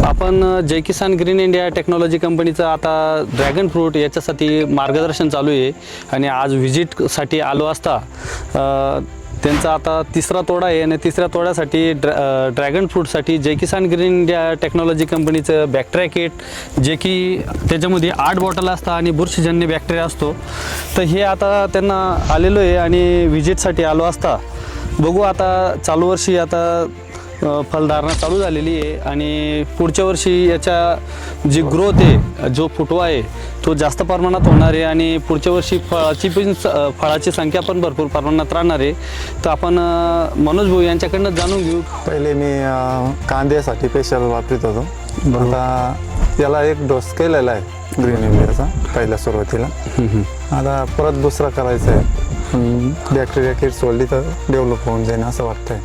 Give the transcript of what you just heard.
आपण जय किसान green India technology कंपनीचं आता ड्रॅगन फ्रूट याच्यासाठी मार्गदर्शन चालू आहे आणि आज व्हिजिटसाठी आलो असता त्यांचा आता तिसरा तोडा आहे आणि तिसऱ्या तोड्यासाठी ड्रॅगन फ्रूटसाठी जय किसान ग्रीन इंडिया टेक्नॉलॉजी कंपनीचं बॅक्टेरिया किट जे की त्याच्यामध्ये 8 बॉटल असतात आणि बुरशीजन्य बॅक्टेरिया असतो. तर हे आता त्यांना आलेलो आहे आणि व्हिजिटसाठी आलो असता बघू आता चालू वर्षी आता फलधारणा चालू झालेली आहे आणि पुढच्या वर्षी याच्या जी ग्रोथ आहे जो फुटवा आहे तो जास्त प्रमाणात होणार आहे आणि पुढच्या वर्षी फळाची संख्या पण भरपूर प्रमाणात राहणार आहे. तर आपण मनोज भाऊ यांच्याकडनं जाणून घेऊ. पहिले मी कांद्यासाठी स्पेशल वापरत होतो. आता त्याला एक डोस केलेला आहे ग्रीन इंडियाचा पहिल्या सुरुवातीला. आता परत दुसरा करायचा आहे. बॅक्टेरिया किट सोडली तर डेव्हलप होऊन जाईल असं वाटतंय.